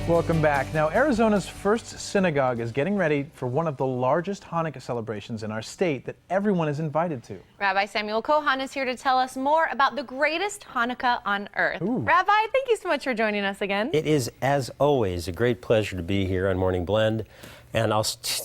Welcome back. Now, Arizona's first synagogue is getting ready for one of the largest Hanukkah celebrations in our state that everyone is invited to. Rabbi Samuel Kohan is here to tell us more about the greatest Hanukkah on earth. Ooh. Rabbi, thank you so much for joining us again. It is, as always, a great pleasure to be here on Morning Blend. And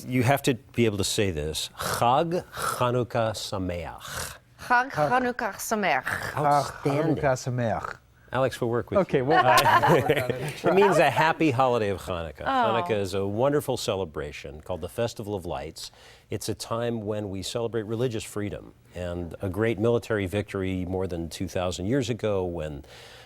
you have to be able to say this: Chag Hanukkah Sameach. Chag Hanukkah Sameach. Outstanding. Hanukkah Sameach. Alex, we'll work with Okay, you. well, It means a happy holiday of Hanukkah. Oh. Hanukkah is a wonderful celebration called the Festival of Lights. It's a time when we celebrate religious freedom and a great military victory more than 2,000 years ago when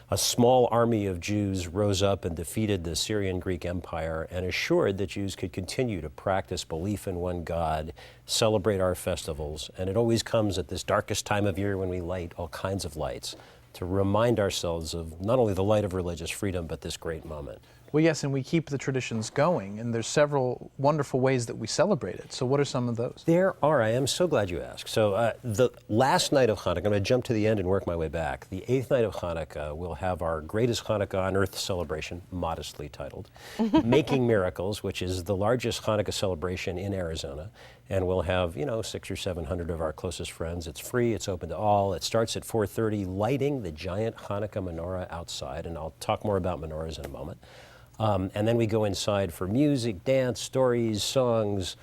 a small army of Jews rose up and defeated the Syrian Greek Empire and assured that Jews could continue to practice belief in one God, celebrate our festivals. And it always comes at this darkest time of year when we light all kinds of lights to remind ourselves of not only the light of religious freedom, but this great moment. well, yes, and we keep the traditions going, and there's several wonderful ways that we celebrate it. So what are some of those? There are. I am so glad you asked. So the last night of Hanukkah, I'm going to jump to the end and work my way back. The 8th night of Hanukkah, we'll have our greatest Hanukkah on earth celebration, modestly titled, Making Miracles, which is the largest Hanukkah celebration in Arizona. And we'll have, 600 or 700 of our closest friends. It's free, it's open to all. It starts at 4:30, lighting the giant Hanukkah menorah outside, and I'll talk more about menorahs in a moment. And then we go inside for music, dance, stories, songs,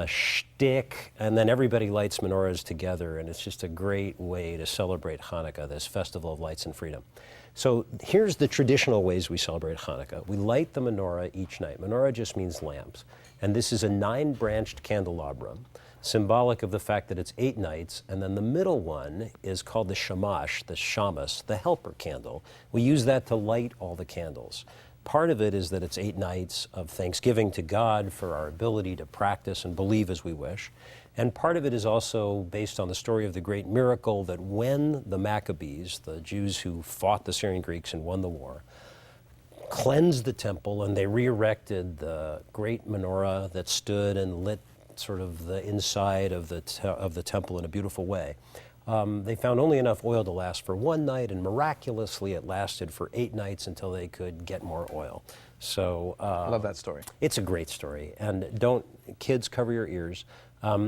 shtick, and then everybody lights menorahs together, and it's just a great way to celebrate Hanukkah, this festival of lights and freedom. So here's the traditional ways we celebrate Hanukkah. We light the menorah each night. Menorah just means lamps, and this is a 9-branched candelabrum, symbolic of the fact that it's 8 nights, and then the middle one is called the shamash, the shamus, the helper candle. We use that to light all the candles. Part of it is that it's 8 nights of thanksgiving to God for our ability to practice and believe as we wish. And part of it is also based on the story of the great miracle that when the Maccabees, the Jews who fought the Syrian Greeks and won the war, cleansed the temple and they re-erected the great menorah that stood and lit sort of the inside of the temple in a beautiful way. They found only enough oil to last for 1 night, and miraculously it lasted for 8 nights until they could get more oil. So I love that story. It's a great story, and kids, cover your ears.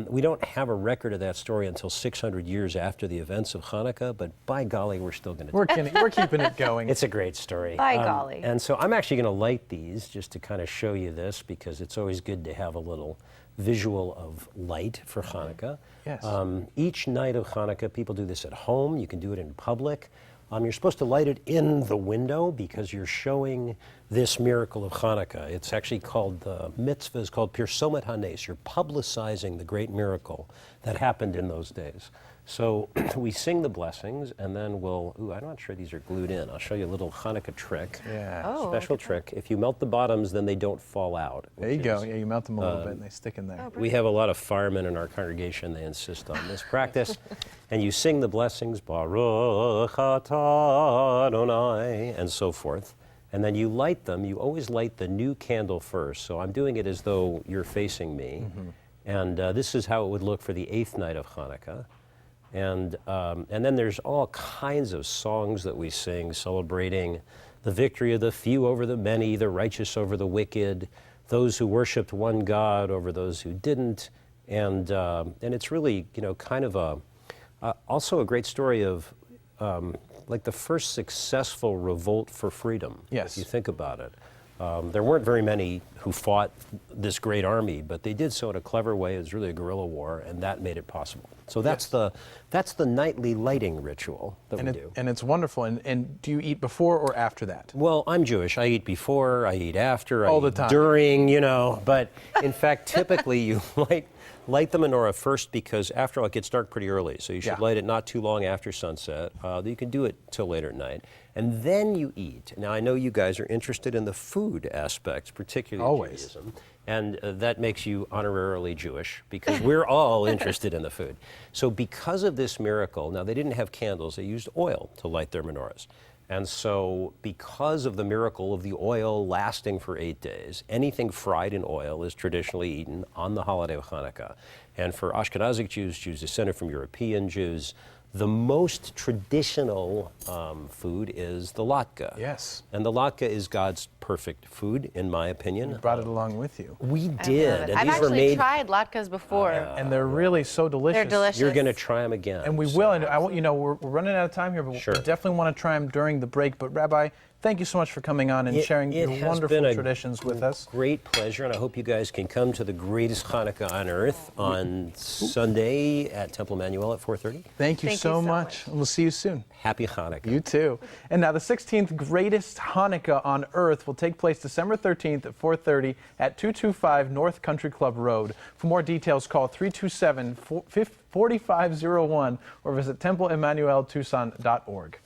We don't have a record of that story until 600 years after the events of Hanukkah, but by golly, we're still going to We're keeping it going. It's a great story. By golly. And so I'm actually going to light these just to kind of show you this, because it's always good to have a little visual of light for Hanukkah. Yes. Each night of Hanukkah, people do this at home. You can do it in public. You're supposed to light it in the window because you're showing this miracle of Hanukkah. It's actually called, the mitzvah is called Pirsomet HaNes. You're publicizing the great miracle that happened in those days. So we sing the blessings, and then I'm not sure these are glued in. I'll show you a little Hanukkah trick. Yeah. Oh, Special trick. If you melt the bottoms, then they don't fall out. There you go. Yeah, you melt them a little bit and they stick in there. Oh, We have a lot of firemen in our congregation. They insist on this practice. And you sing the blessings, Baruch atah Adonai, and so forth. And then you light them. You always light the new candle first. So I'm doing it as though you're facing me. And this is how it would look for the 8th night of Hanukkah. And then there's all kinds of songs that we sing celebrating the victory of the few over the many, the righteous over the wicked, those who worshiped one God over those who didn't. And it's really, kind of also a great story of like the first successful revolt for freedom. Yes. If you think about it. There weren't very many who fought this great army, but they did so in a clever way. It was really a guerrilla war, and that made it possible. So that's the nightly lighting ritual that we do. And it's wonderful. And do you eat before or after that? Well, I'm Jewish. I eat before, I eat after, All I the eat time. during, But in fact, typically you light the menorah first because, after all, it gets dark pretty early. So you should light it not too long after sunset. You can do it till later at night. And then you eat. Now, I know you guys are interested in the food aspects, particularly Always. Judaism. And that makes you honorarily Jewish, because we're all interested in the food. So because of this miracle, now they didn't have candles, they used oil to light their menorahs. And so because of the miracle of the oil lasting for 8 days, anything fried in oil is traditionally eaten on the holiday of Hanukkah. And for Ashkenazic Jews, Jews descended from European Jews, The most traditional food is the latke. Yes. And the latke is God's perfect food, in my opinion. You brought it along with you. We I did. love it. And I've these were actually made. tried latkes before. And they're really so delicious. They're delicious. You're going to try them again. And we will. And I want, we're running out of time here, but Sure. we definitely want to try them during the break. But Rabbi, thank you so much for coming on and sharing It your has wonderful been a traditions with us. Great pleasure, and I hope you guys can come to the greatest Hanukkah on earth on Sunday at Temple Emanu-El at 4:30. Thank you Thank you so so much. much. And we'll see you soon. Happy Hanukkah. You too. And now the 16th greatest Hanukkah on earth will take place December 13th at 4:30 at 225 North Country Club Road. For more details, call 327-4501 or visit templeemmanueltucson.org.